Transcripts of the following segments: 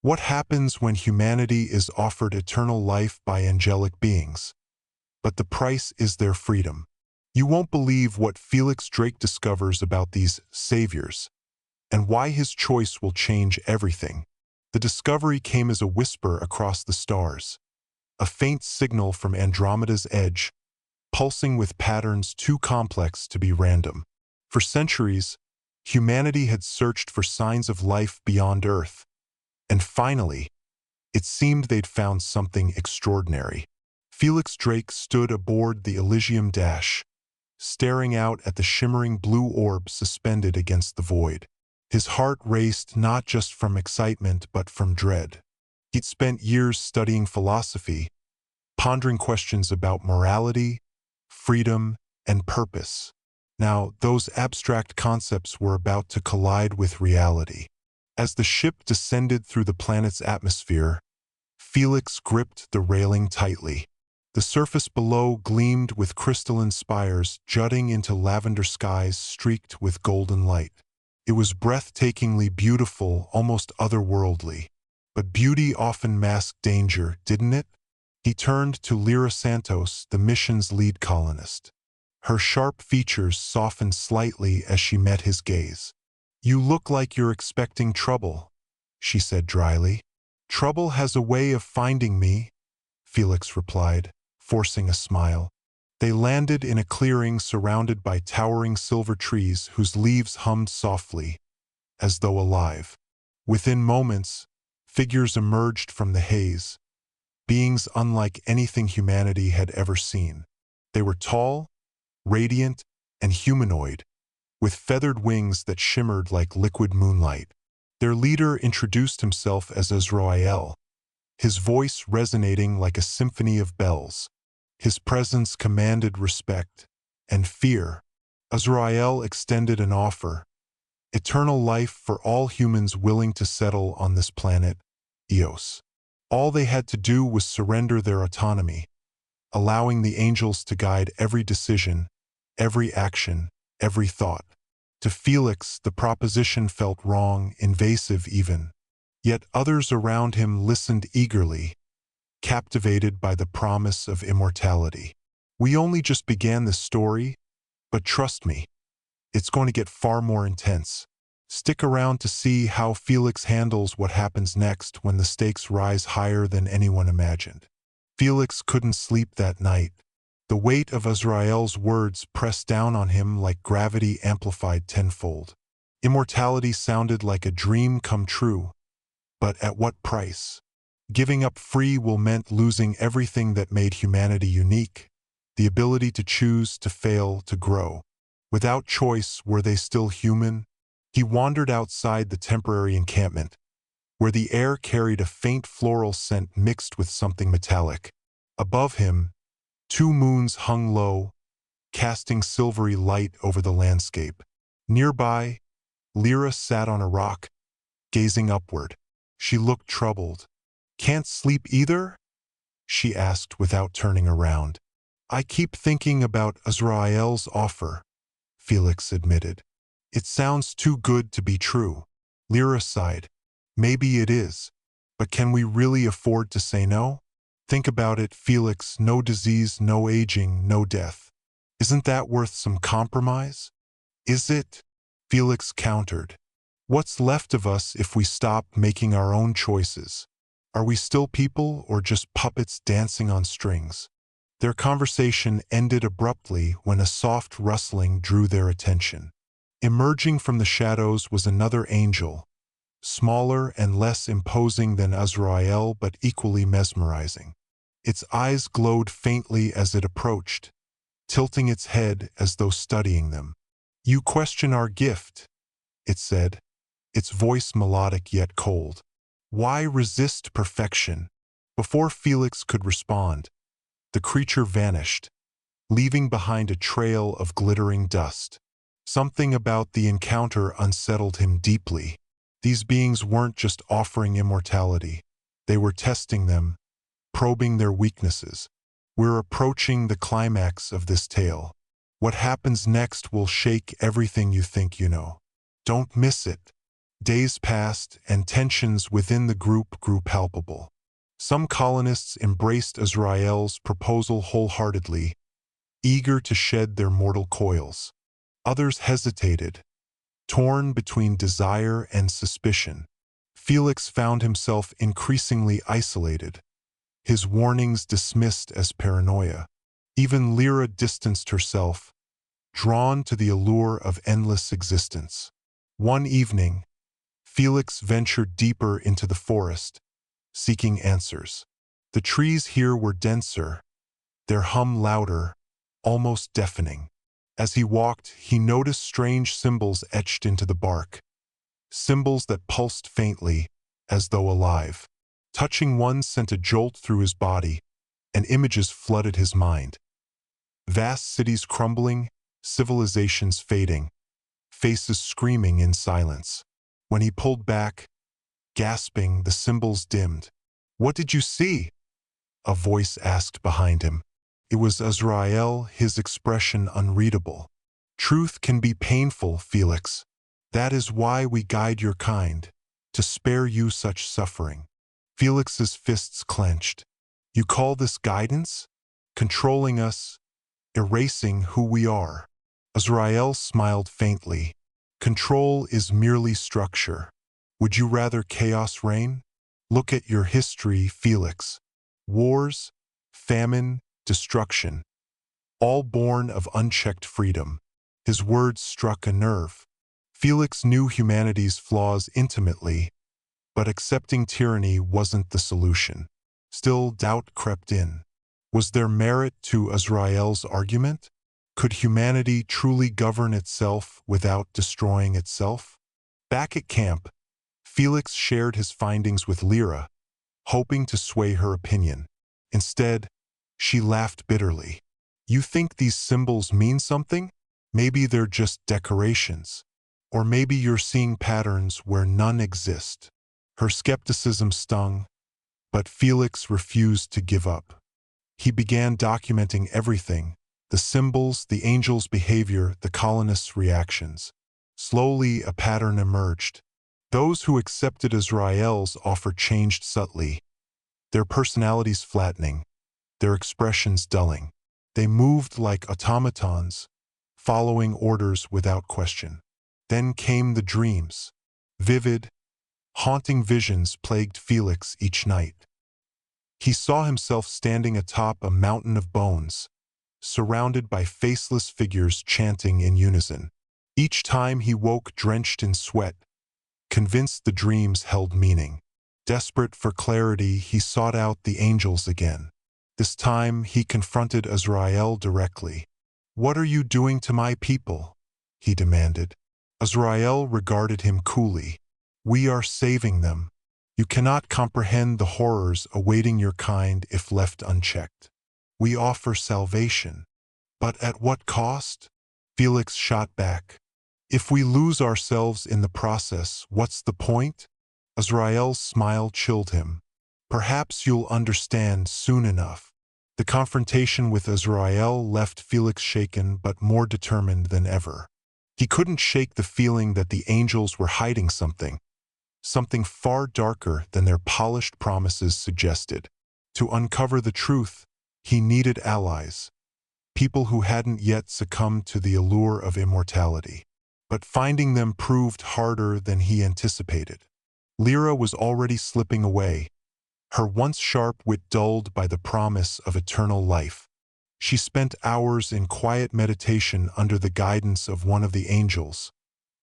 What happens when humanity is offered eternal life by angelic beings? But the price is their freedom. You won't believe what Felix Drake discovers about these saviors, and why his choice will change everything. The discovery came as a whisper across the stars, a faint signal from Andromeda's edge, pulsing with patterns too complex to be random. For centuries, humanity had searched for signs of life beyond Earth, and finally, it seemed they'd found something extraordinary. Felix Drake stood aboard the Elysium Dash, staring out at the shimmering blue orb suspended against the void. His heart raced not just from excitement but from dread. He'd spent years studying philosophy, pondering questions about morality, freedom, and purpose. Now, those abstract concepts were about to collide with reality. As the ship descended through the planet's atmosphere, Felix gripped the railing tightly. The surface below gleamed with crystalline spires jutting into lavender skies streaked with golden light. It was breathtakingly beautiful, almost otherworldly. But beauty often masked danger, didn't it? He turned to Lyra Santos, the mission's lead colonist. Her sharp features softened slightly as she met his gaze. "You look like you're expecting trouble," she said dryly. "Trouble has a way of finding me," Felix replied, forcing a smile. They landed in a clearing surrounded by towering silver trees whose leaves hummed softly, as though alive. Within moments, figures emerged from the haze, beings unlike anything humanity had ever seen. They were tall, radiant, and humanoid, with feathered wings that shimmered like liquid moonlight. Their leader introduced himself as Azrael, his voice resonating like a symphony of bells. His presence commanded respect and fear. Azrael extended an offer: eternal life for all humans willing to settle on this planet, Eos. All they had to do was surrender their autonomy, allowing the angels to guide every decision, every action, every thought. To Felix, the proposition felt wrong, invasive even. Yet others around him listened eagerly, captivated by the promise of immortality. "We only just began this story, but trust me, it's going to get far more intense. Stick around to see how Felix handles what happens next when the stakes rise higher than anyone imagined." Felix couldn't sleep that night. The weight of Azrael's words pressed down on him like gravity amplified tenfold. Immortality sounded like a dream come true, but at what price? Giving up free will meant losing everything that made humanity unique, the ability to choose, to fail, to grow. Without choice, were they still human? He wandered outside the temporary encampment, where the air carried a faint floral scent mixed with something metallic. Above him, two moons hung low, casting silvery light over the landscape. Nearby, Lyra sat on a rock, gazing upward. She looked troubled. "Can't sleep either?" she asked without turning around. "I keep thinking about Azrael's offer," Felix admitted. "It sounds too good to be true." Lyra sighed. "Maybe it is, but can we really afford to say no? Think about it, Felix, no disease, no aging, no death. Isn't that worth some compromise?" "Is it?" Felix countered. "What's left of us if we stop making our own choices? Are we still people or just puppets dancing on strings?" Their conversation ended abruptly when a soft rustling drew their attention. Emerging from the shadows was another angel, smaller and less imposing than Azrael but equally mesmerizing. Its eyes glowed faintly as it approached, tilting its head as though studying them. "You question our gift," it said, its voice melodic yet cold. "Why resist perfection?" Before Felix could respond, the creature vanished, leaving behind a trail of glittering dust. Something about the encounter unsettled him deeply. These beings weren't just offering immortality. They were testing them, probing their weaknesses. We're approaching the climax of this tale. What happens next will shake everything you think you know. Don't miss it. Days passed, and tensions within the group grew palpable. Some colonists embraced Azrael's proposal wholeheartedly, eager to shed their mortal coils. Others hesitated, torn between desire and suspicion. Felix found himself increasingly isolated, his warnings dismissed as paranoia. Even Lyra distanced herself, drawn to the allure of endless existence. One evening, Felix ventured deeper into the forest, seeking answers. The trees here were denser, their hum louder, almost deafening. As he walked, he noticed strange symbols etched into the bark, symbols that pulsed faintly, as though alive. Touching one sent a jolt through his body, and images flooded his mind. Vast cities crumbling, civilizations fading, faces screaming in silence. When he pulled back, gasping, the symbols dimmed. "What did you see?" a voice asked behind him. It was Azrael, his expression unreadable. "Truth can be painful, Felix. That is why we guide your kind, to spare you such suffering." Felix's fists clenched. "You call this guidance? Controlling us, erasing who we are?" Azrael smiled faintly. "Control is merely structure. Would you rather chaos reign? Look at your history, Felix. Wars, famine, destruction, all born of unchecked freedom." His words struck a nerve. Felix knew humanity's flaws intimately, but accepting tyranny wasn't the solution. Still, doubt crept in. Was there merit to Azrael's argument? Could humanity truly govern itself without destroying itself? Back at camp, Felix shared his findings with Lyra, hoping to sway her opinion. Instead, she laughed bitterly. "You think these symbols mean something? Maybe they're just decorations. Or maybe you're seeing patterns where none exist." Her skepticism stung, but Felix refused to give up. He began documenting everything: the symbols, the angels' behavior, the colonists' reactions. Slowly, a pattern emerged. Those who accepted Azrael's offer changed subtly, their personalities flattening, their expressions dulling. They moved like automatons, following orders without question. Then came the dreams. Vivid, haunting visions plagued Felix each night. He saw himself standing atop a mountain of bones, surrounded by faceless figures chanting in unison. Each time he woke drenched in sweat, convinced the dreams held meaning. Desperate for clarity, he sought out the angels again. This time, he confronted Azrael directly. "What are you doing to my people?" he demanded. Azrael regarded him coolly. "We are saving them. You cannot comprehend the horrors awaiting your kind if left unchecked. We offer salvation. But at what cost?" Felix shot back. "If we lose ourselves in the process, what's the point?" Azrael's smile chilled him. "Perhaps you'll understand soon enough." The confrontation with Azrael left Felix shaken but more determined than ever. He couldn't shake the feeling that the angels were hiding something far darker than their polished promises suggested. To uncover the truth, he needed allies, people who hadn't yet succumbed to the allure of immortality. But finding them proved harder than he anticipated. Lyra was already slipping away, her once sharp wit dulled by the promise of eternal life. She spent hours in quiet meditation under the guidance of one of the angels,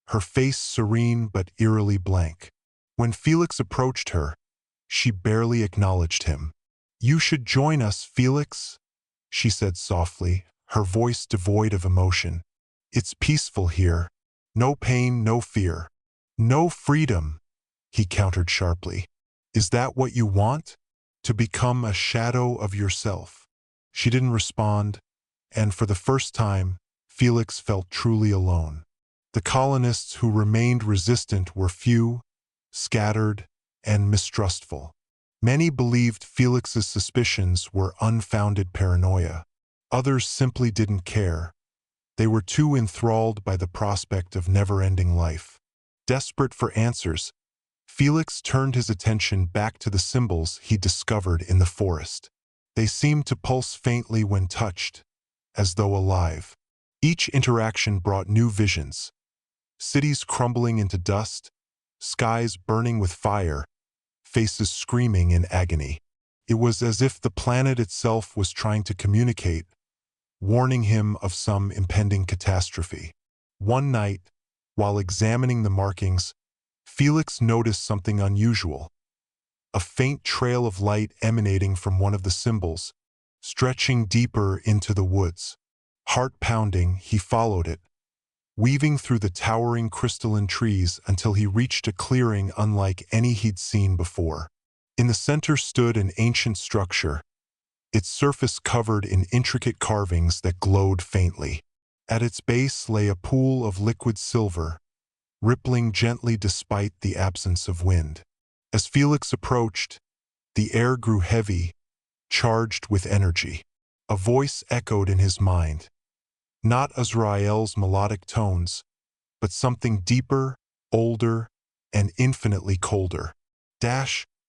her face serene but eerily blank. When Felix approached her, she barely acknowledged him. "You should join us, Felix," she said softly, her voice devoid of emotion. "It's peaceful here. No pain, no fear. No freedom," he countered sharply. "Is that what you want? To become a shadow of yourself?" She didn't respond, and for the first time, Felix felt truly alone. The colonists who remained resistant were few, scattered, and mistrustful. Many believed Felix's suspicions were unfounded paranoia. Others simply didn't care. They were too enthralled by the prospect of never-ending life. Desperate for answers, Felix turned his attention back to the symbols he discovered in the forest. They seemed to pulse faintly when touched, as though alive. Each interaction brought new visions: cities crumbling into dust, skies burning with fire, faces screaming in agony. It was as if the planet itself was trying to communicate, warning him of some impending catastrophe. One night, while examining the markings, Felix noticed something unusual: a faint trail of light emanating from one of the symbols, stretching deeper into the woods. Heart-pounding, he followed it, weaving through the towering crystalline trees until he reached a clearing unlike any he'd seen before. In the center stood an ancient structure, its surface covered in intricate carvings that glowed faintly. At its base lay a pool of liquid silver, rippling gently despite the absence of wind. As Felix approached, the air grew heavy, charged with energy. A voice echoed in his mind, not Azrael's melodic tones, but something deeper, older, and infinitely colder.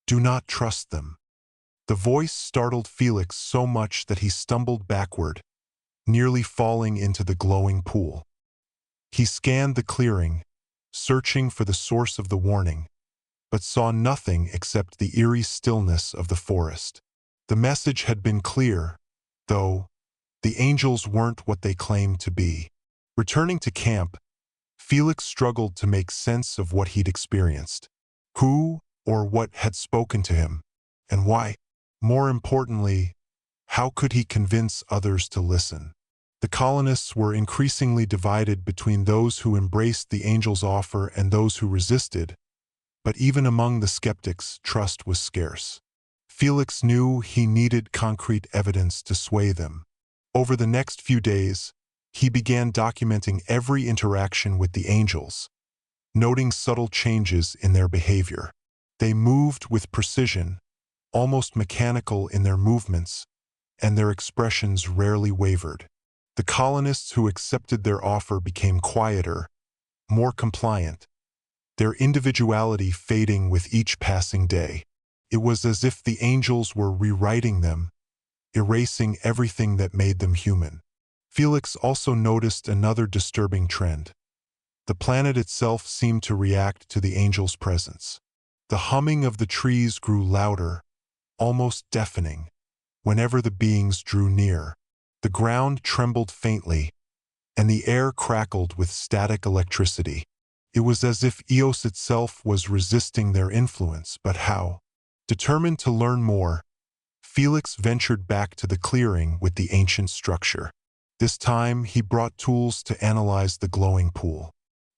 Do not trust them. The voice startled Felix so much that he stumbled backward, nearly falling into the glowing pool. He scanned the clearing, searching for the source of the warning, but saw nothing except the eerie stillness of the forest. The message had been clear, though the angels weren't what they claimed to be. Returning to camp, Felix struggled to make sense of what he'd experienced. Who or what had spoken to him, and why? More importantly, how could he convince others to listen? The colonists were increasingly divided between those who embraced the angel's offer and those who resisted, but even among the skeptics, trust was scarce. Felix knew he needed concrete evidence to sway them. Over the next few days, he began documenting every interaction with the angels, noting subtle changes in their behavior. They moved with precision, almost mechanical in their movements, and their expressions rarely wavered. The colonists who accepted their offer became quieter, more compliant, their individuality fading with each passing day. It was as if the angels were rewriting them, erasing everything that made them human. Felix also noticed another disturbing trend. The planet itself seemed to react to the angels' presence. The humming of the trees grew louder, almost deafening, whenever the beings drew near. The ground trembled faintly, and the air crackled with static electricity. It was as if Eos itself was resisting their influence, but how? Determined to learn more, Felix ventured back to the clearing with the ancient structure. This time, he brought tools to analyze the glowing pool.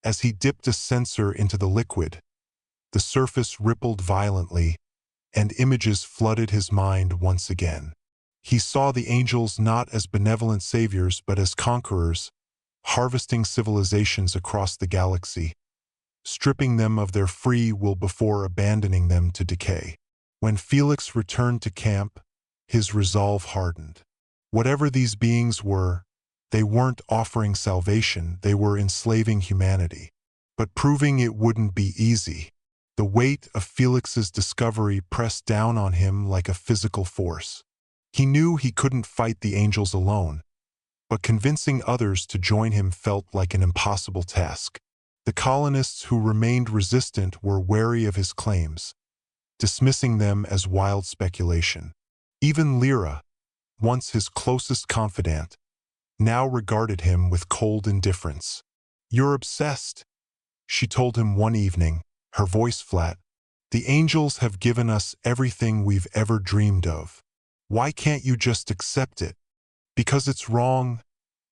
As he dipped a sensor into the liquid, the surface rippled violently, and images flooded his mind once again. He saw the angels not as benevolent saviors but as conquerors, harvesting civilizations across the galaxy, stripping them of their free will before abandoning them to decay. When Felix returned to camp, his resolve hardened. Whatever these beings were, they weren't offering salvation, they were enslaving humanity. But proving it wouldn't be easy. The weight of Felix's discovery pressed down on him like a physical force. He knew he couldn't fight the angels alone, but convincing others to join him felt like an impossible task. The colonists who remained resistant were wary of his claims, dismissing them as wild speculation. Even Lyra, once his closest confidant, now regarded him with cold indifference. "You're obsessed," she told him one evening, her voice flat. "The angels have given us everything we've ever dreamed of. Why can't you just accept it?" "Because it's wrong,"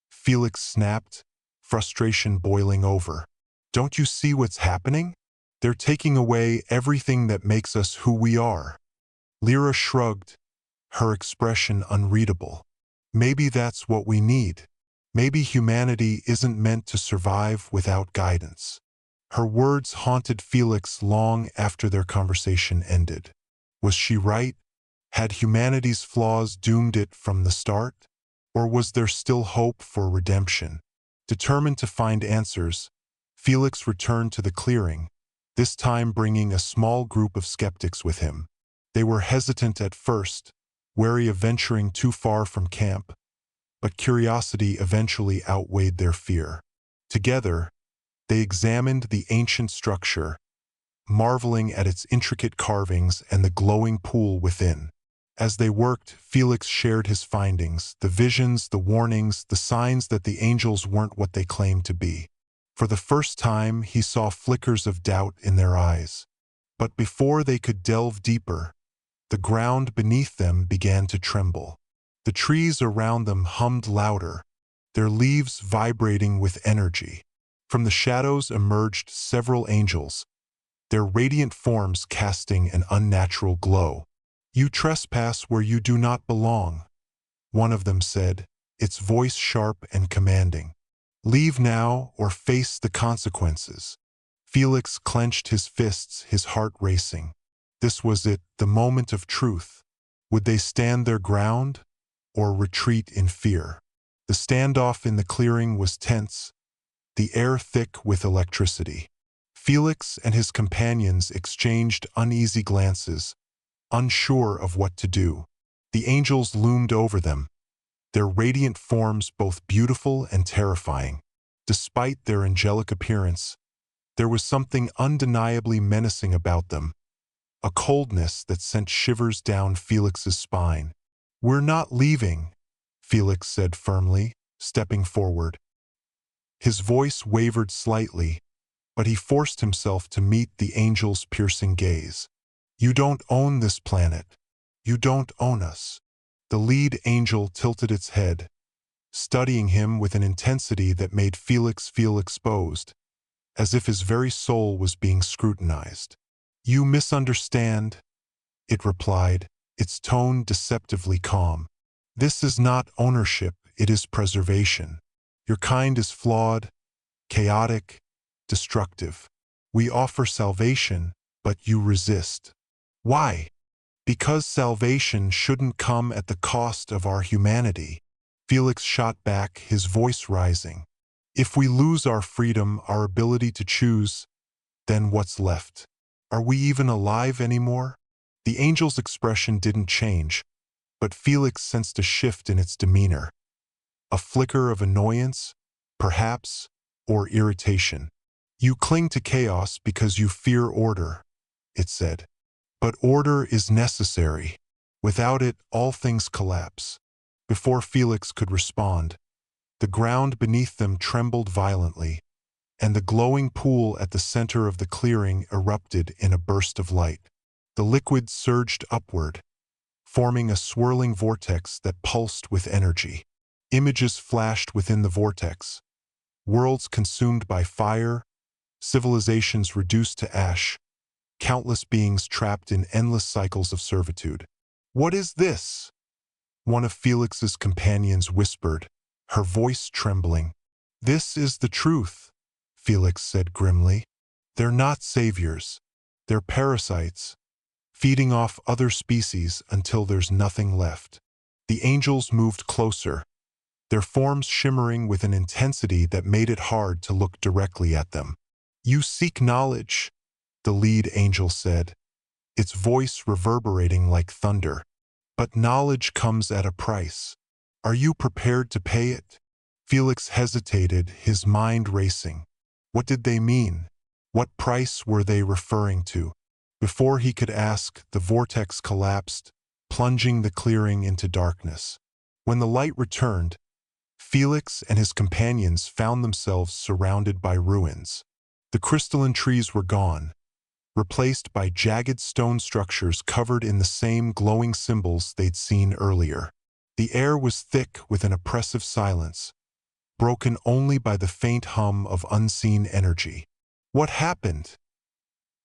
Felix snapped, frustration boiling over. "Don't you see what's happening? They're taking away everything that makes us who we are." Lyra shrugged, her expression unreadable. "Maybe that's what we need. Maybe humanity isn't meant to survive without guidance." Her words haunted Felix long after their conversation ended. Was she right? Had humanity's flaws doomed it from the start? Or was there still hope for redemption? Determined to find answers, Felix returned to the clearing, this time bringing a small group of skeptics with him. They were hesitant at first, wary of venturing too far from camp, but curiosity eventually outweighed their fear. Together, they examined the ancient structure, marveling at its intricate carvings and the glowing pool within. As they worked, Felix shared his findings, the visions, the warnings, the signs that the angels weren't what they claimed to be. For the first time, he saw flickers of doubt in their eyes. But before they could delve deeper, the ground beneath them began to tremble. The trees around them hummed louder, their leaves vibrating with energy. From the shadows emerged several angels, their radiant forms casting an unnatural glow. "You trespass where you do not belong," one of them said, its voice sharp and commanding. "Leave now or face the consequences." Felix clenched his fists, his heart racing. This was it, the moment of truth. Would they stand their ground or retreat in fear? The standoff in the clearing was tense, the air thick with electricity. Felix and his companions exchanged uneasy glances, unsure of what to do. The angels loomed over them, their radiant forms both beautiful and terrifying. Despite their angelic appearance, there was something undeniably menacing about them, a coldness that sent shivers down Felix's spine. "We're not leaving," Felix said firmly, stepping forward. His voice wavered slightly, but he forced himself to meet the angel's piercing gaze. "You don't own this planet. You don't own us." The lead angel tilted its head, studying him with an intensity that made Felix feel exposed, as if his very soul was being scrutinized. "You misunderstand," it replied, its tone deceptively calm. "This is not ownership, it is preservation. Your kind is flawed, chaotic, destructive. We offer salvation, but you resist. Why? Because salvation shouldn't come at the cost of our humanity." Felix shot back, his voice rising. "If we lose our freedom, our ability to choose, then what's left? Are we even alive anymore?" The angel's expression didn't change, but Felix sensed a shift in its demeanor. A flicker of annoyance, perhaps, or irritation. "You cling to chaos because you fear order," it said. "But order is necessary. Without it, all things collapse." Before Felix could respond, the ground beneath them trembled violently, and the glowing pool at the center of the clearing erupted in a burst of light. The liquid surged upward, forming a swirling vortex that pulsed with energy. Images flashed within the vortex, worlds consumed by fire, civilizations reduced to ash, countless beings trapped in endless cycles of servitude. "What is this?" one of Felix's companions whispered, her voice trembling. "This is the truth," Felix said grimly. "They're not saviors. They're parasites, feeding off other species until there's nothing left." The angels moved closer, their forms shimmering with an intensity that made it hard to look directly at them. "You seek knowledge," the lead angel said, its voice reverberating like thunder. "But knowledge comes at a price. Are you prepared to pay it?" Felix hesitated, his mind racing. What did they mean? What price were they referring to? Before he could ask, the vortex collapsed, plunging the clearing into darkness. When the light returned, Felix and his companions found themselves surrounded by ruins. The crystalline trees were gone, replaced by jagged stone structures covered in the same glowing symbols they'd seen earlier. The air was thick with an oppressive silence, broken only by the faint hum of unseen energy. "What happened?"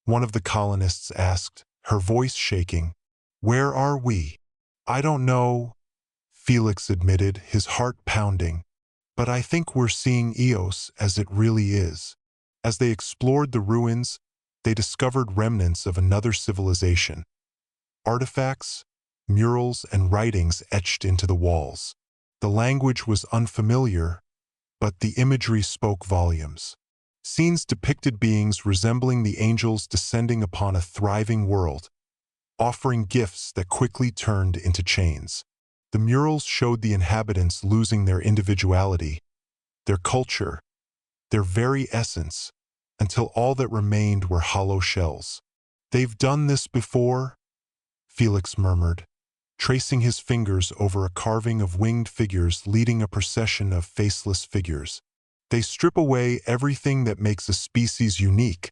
one of the colonists asked, her voice shaking. "Where are we?" "I don't know," Felix admitted, his heart pounding. "But I think we're seeing Eos as it really is." As they explored the ruins, they discovered remnants of another civilization. Artifacts, murals, and writings etched into the walls. The language was unfamiliar, but the imagery spoke volumes. Scenes depicted beings resembling the angels descending upon a thriving world, offering gifts that quickly turned into chains. The murals showed the inhabitants losing their individuality, their culture, their very essence, until all that remained were hollow shells. "They've done this before," Felix murmured, tracing his fingers over a carving of winged figures leading a procession of faceless figures. "They strip away everything that makes a species unique,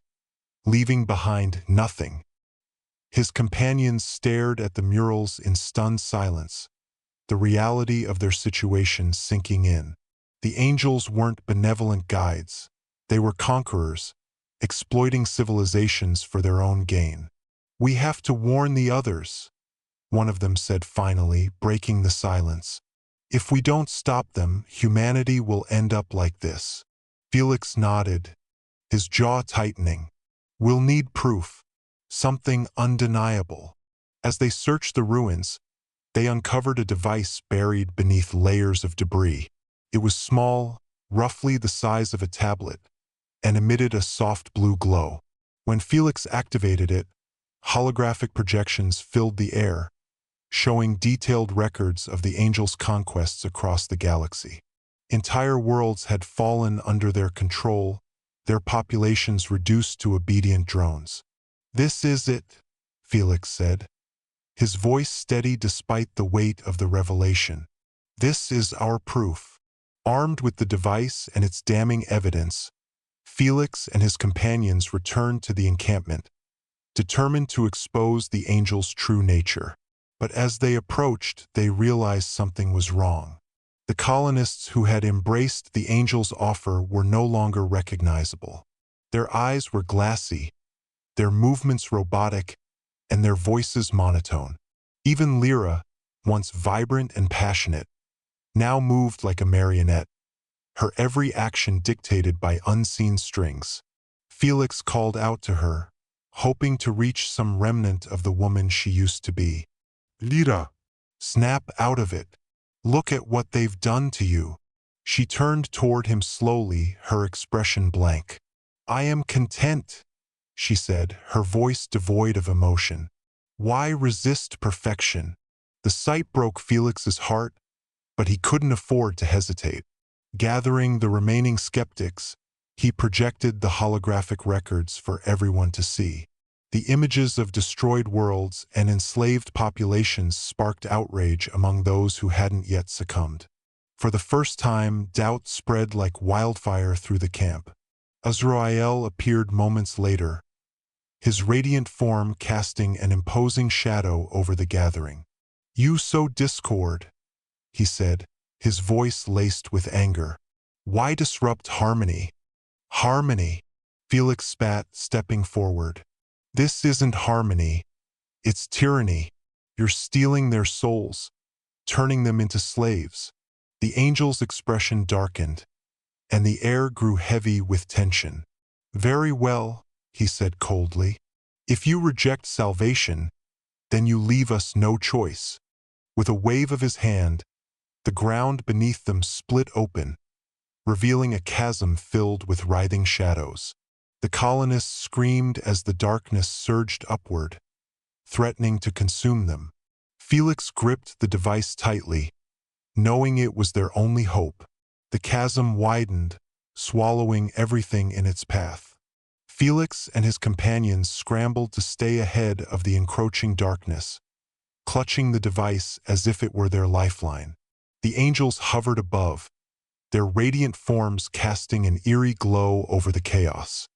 leaving behind nothing." His companions stared at the murals in stunned silence, the reality of their situation sinking in. The angels weren't benevolent guides. They were conquerors, exploiting civilizations for their own gain. "We have to warn the others," one of them said finally, breaking the silence. "If we don't stop them, humanity will end up like this." Felix nodded, his jaw tightening. "We'll need proof, something undeniable." As they searched the ruins, they uncovered a device buried beneath layers of debris. It was small, roughly the size of a tablet, and emitted a soft blue glow. When Felix activated it, holographic projections filled the air, showing detailed records of the angels' conquests across the galaxy. Entire worlds had fallen under their control, their populations reduced to obedient drones. "This is it," Felix said, his voice steady despite the weight of the revelation. "This is our proof." Armed with the device and its damning evidence, Felix and his companions returned to the encampment, determined to expose the angels' true nature. But as they approached, they realized something was wrong. The colonists who had embraced the angels' offer were no longer recognizable. Their eyes were glassy, their movements robotic, and their voices monotone. Even Lyra, once vibrant and passionate, now moved like a marionette, her every action dictated by unseen strings. Felix called out to her, hoping to reach some remnant of the woman she used to be. "Lyra, snap out of it. Look at what they've done to you." She turned toward him slowly, her expression blank. "I am content," she said, her voice devoid of emotion. "Why resist perfection?" The sight broke Felix's heart, but he couldn't afford to hesitate. Gathering the remaining skeptics, he projected the holographic records for everyone to see. The images of destroyed worlds and enslaved populations sparked outrage among those who hadn't yet succumbed. For the first time, doubt spread like wildfire through the camp. Azrael appeared moments later, his radiant form casting an imposing shadow over the gathering. "You sow discord," he said, his voice laced with anger. "Why disrupt harmony?" "Harmony," Felix spat, stepping forward. "This isn't harmony, it's tyranny. You're stealing their souls, turning them into slaves." The angel's expression darkened, and the air grew heavy with tension. "Very well," he said coldly. "If you reject salvation, then you leave us no choice." With a wave of his hand, the ground beneath them split open, revealing a chasm filled with writhing shadows. The colonists screamed as the darkness surged upward, threatening to consume them. Felix gripped the device tightly, knowing it was their only hope. The chasm widened, swallowing everything in its path. Felix and his companions scrambled to stay ahead of the encroaching darkness, clutching the device as if it were their lifeline. The angels hovered above, their radiant forms casting an eerie glow over the chaos.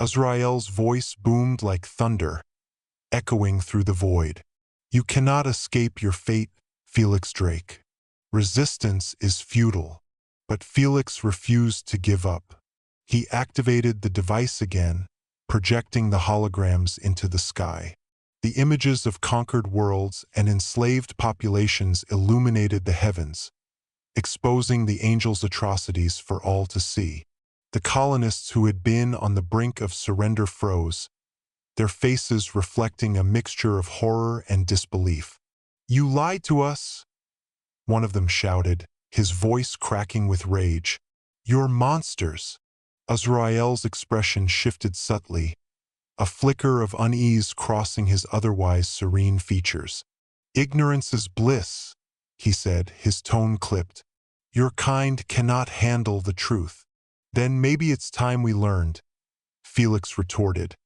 Azrael's voice boomed like thunder, echoing through the void. "You cannot escape your fate, Felix Drake. Resistance is futile." But Felix refused to give up. He activated the device again, projecting the holograms into the sky. The images of conquered worlds and enslaved populations illuminated the heavens, exposing the angels' atrocities for all to see. The colonists who had been on the brink of surrender froze, their faces reflecting a mixture of horror and disbelief. "You lied to us," one of them shouted, his voice cracking with rage. "You're monsters." Azrael's expression shifted subtly, a flicker of unease crossing his otherwise serene features. "Ignorance is bliss," he said, his tone clipped. "Your kind cannot handle the truth." "Then maybe it's time we learned," Felix retorted,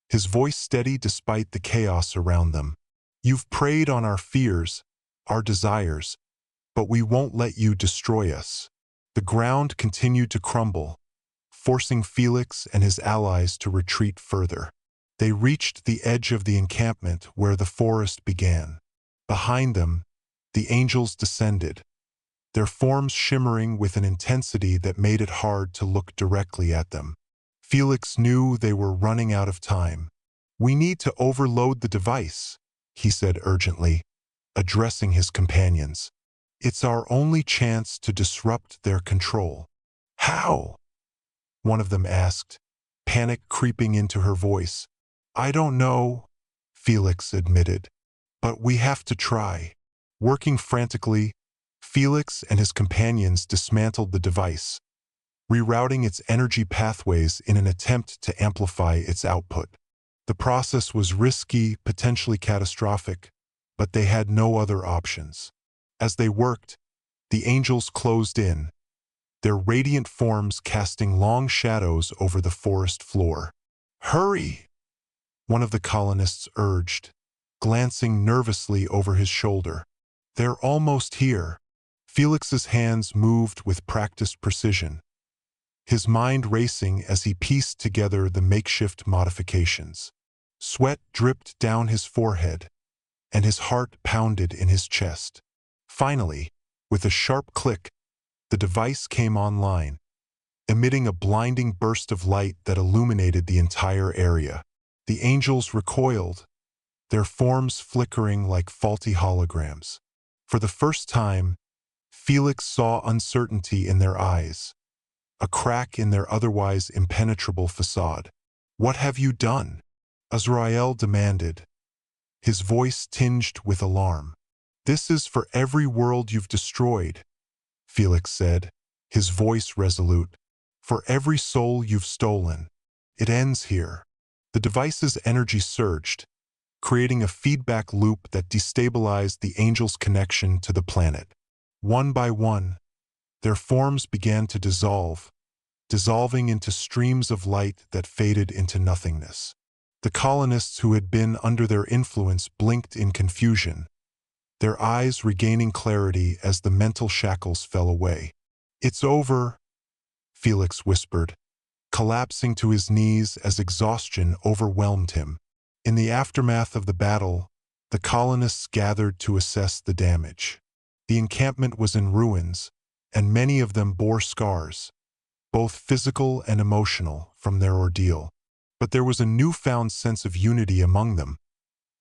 his voice steady despite the chaos around them. "You've preyed on our fears, our desires, but we won't let you destroy us." The ground continued to crumble, forcing Felix and his allies to retreat further. They reached the edge of the encampment where the forest began. Behind them, the angels descended, their forms shimmering with an intensity that made it hard to look directly at them. Felix knew they were running out of time. "We need to overload the device," he said urgently, addressing his companions. "It's our only chance to disrupt their control." "How?" one of them asked, panic creeping into her voice. "I don't know," Felix admitted, "but we have to try." Working frantically, Felix and his companions dismantled the device, rerouting its energy pathways in an attempt to amplify its output. The process was risky, potentially catastrophic, but they had no other options. As they worked, the angels closed in, their radiant forms casting long shadows over the forest floor. "Hurry!" one of the colonists urged, glancing nervously over his shoulder. "They're almost here." Felix's hands moved with practiced precision, his mind racing as he pieced together the makeshift modifications. Sweat dripped down his forehead, and his heart pounded in his chest. Finally, with a sharp click, the device came online, emitting a blinding burst of light that illuminated the entire area. The angels recoiled, their forms flickering like faulty holograms. For the first time, Felix saw uncertainty in their eyes, a crack in their otherwise impenetrable facade. "What have you done?" Azrael demanded, his voice tinged with alarm. "This is for every world you've destroyed," Felix said, his voice resolute. "For every soul you've stolen. It ends here." The device's energy surged, creating a feedback loop that destabilized the angels' connection to the planet. One by one, their forms began to dissolving into streams of light that faded into nothingness. The colonists who had been under their influence blinked in confusion, their eyes regaining clarity as the mental shackles fell away. "It's over," Felix whispered, collapsing to his knees as exhaustion overwhelmed him. In the aftermath of the battle, the colonists gathered to assess the damage. The encampment was in ruins, and many of them bore scars, both physical and emotional, from their ordeal. But there was a newfound sense of unity among them,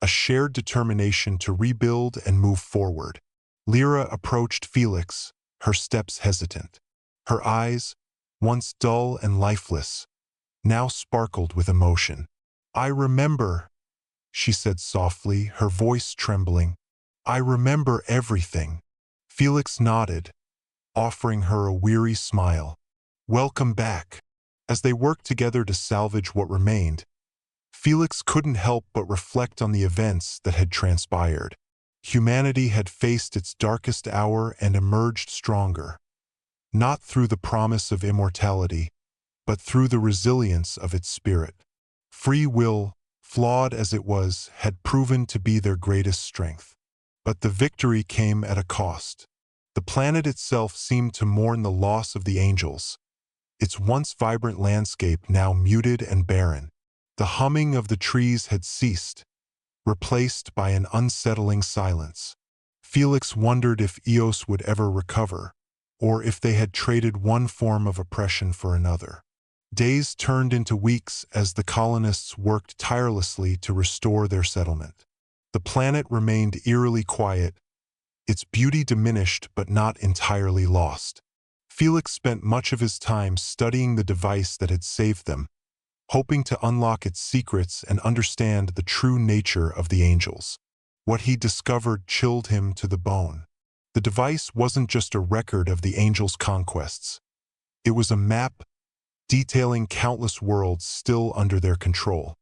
a shared determination to rebuild and move forward. Lyra approached Felix, her steps hesitant. Her eyes, once dull and lifeless, now sparkled with emotion. "I remember," she said softly, her voice trembling. "I remember everything." Felix nodded, offering her a weary smile. "Welcome back." As they worked together to salvage what remained, Felix couldn't help but reflect on the events that had transpired. Humanity had faced its darkest hour and emerged stronger, not through the promise of immortality, but through the resilience of its spirit. Free will, flawed as it was, had proven to be their greatest strength. But the victory came at a cost. The planet itself seemed to mourn the loss of the angels, its once vibrant landscape now muted and barren. The humming of the trees had ceased, replaced by an unsettling silence. Felix wondered if Eos would ever recover, or if they had traded one form of oppression for another. Days turned into weeks as the colonists worked tirelessly to restore their settlement. The planet remained eerily quiet, its beauty diminished but not entirely lost. Felix spent much of his time studying the device that had saved them, hoping to unlock its secrets and understand the true nature of the angels. What he discovered chilled him to the bone. The device wasn't just a record of the angels' conquests. It was a map, detailing countless worlds still under their control.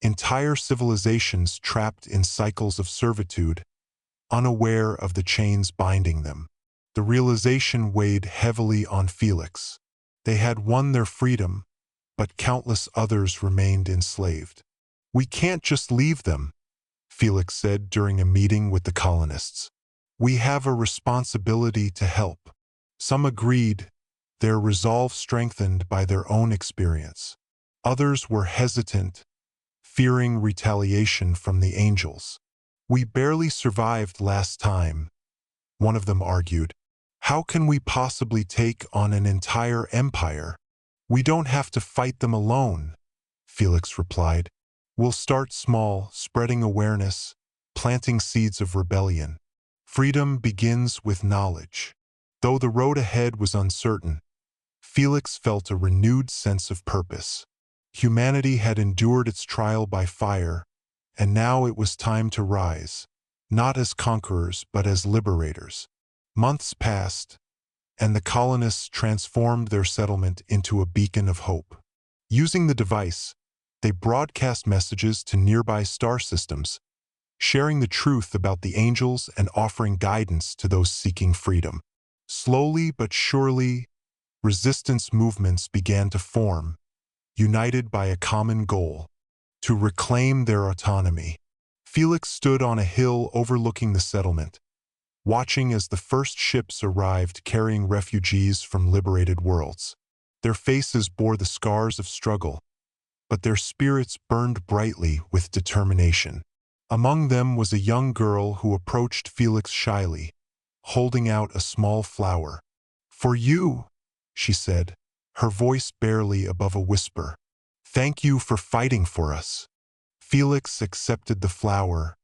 Entire civilizations trapped in cycles of servitude, unaware of the chains binding them. The realization weighed heavily on Felix. They had won their freedom, but countless others remained enslaved. "We can't just leave them," Felix said during a meeting with the colonists. "We have a responsibility to help." Some agreed, their resolve strengthened by their own experience. Others were hesitant, fearing retaliation from the angels. "We barely survived last time," one of them argued. "How can we possibly take on an entire empire?" "We don't have to fight them alone," Felix replied. "We'll start small, spreading awareness, planting seeds of rebellion. Freedom begins with knowledge." Though the road ahead was uncertain, Felix felt a renewed sense of purpose. Humanity had endured its trial by fire, and now it was time to rise, not as conquerors but as liberators. Months passed, and the colonists transformed their settlement into a beacon of hope. Using the device, they broadcast messages to nearby star systems, sharing the truth about the angels and offering guidance to those seeking freedom. Slowly but surely, resistance movements began to form, united by a common goal: to reclaim their autonomy. Felix stood on a hill overlooking the settlement, watching as the first ships arrived carrying refugees from liberated worlds. Their faces bore the scars of struggle, but their spirits burned brightly with determination. Among them was a young girl who approached Felix shyly, holding out a small flower. "For you," she said, her voice barely above a whisper. "Thank you for fighting for us." Felix accepted the flower,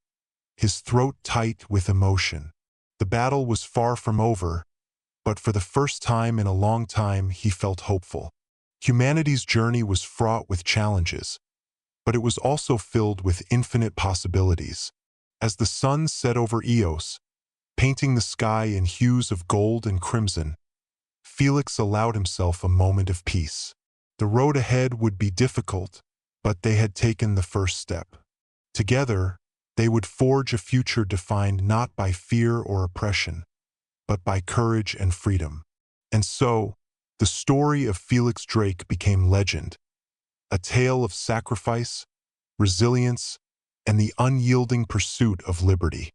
his throat tight with emotion. The battle was far from over, but for the first time in a long time he felt hopeful. Humanity's journey was fraught with challenges, but it was also filled with infinite possibilities. As the sun set over Eos, painting the sky in hues of gold and crimson, Felix allowed himself a moment of peace. The road ahead would be difficult, but they had taken the first step. Together, they would forge a future defined not by fear or oppression, but by courage and freedom. And so, the story of Felix Drake became legend, a tale of sacrifice, resilience, and the unyielding pursuit of liberty.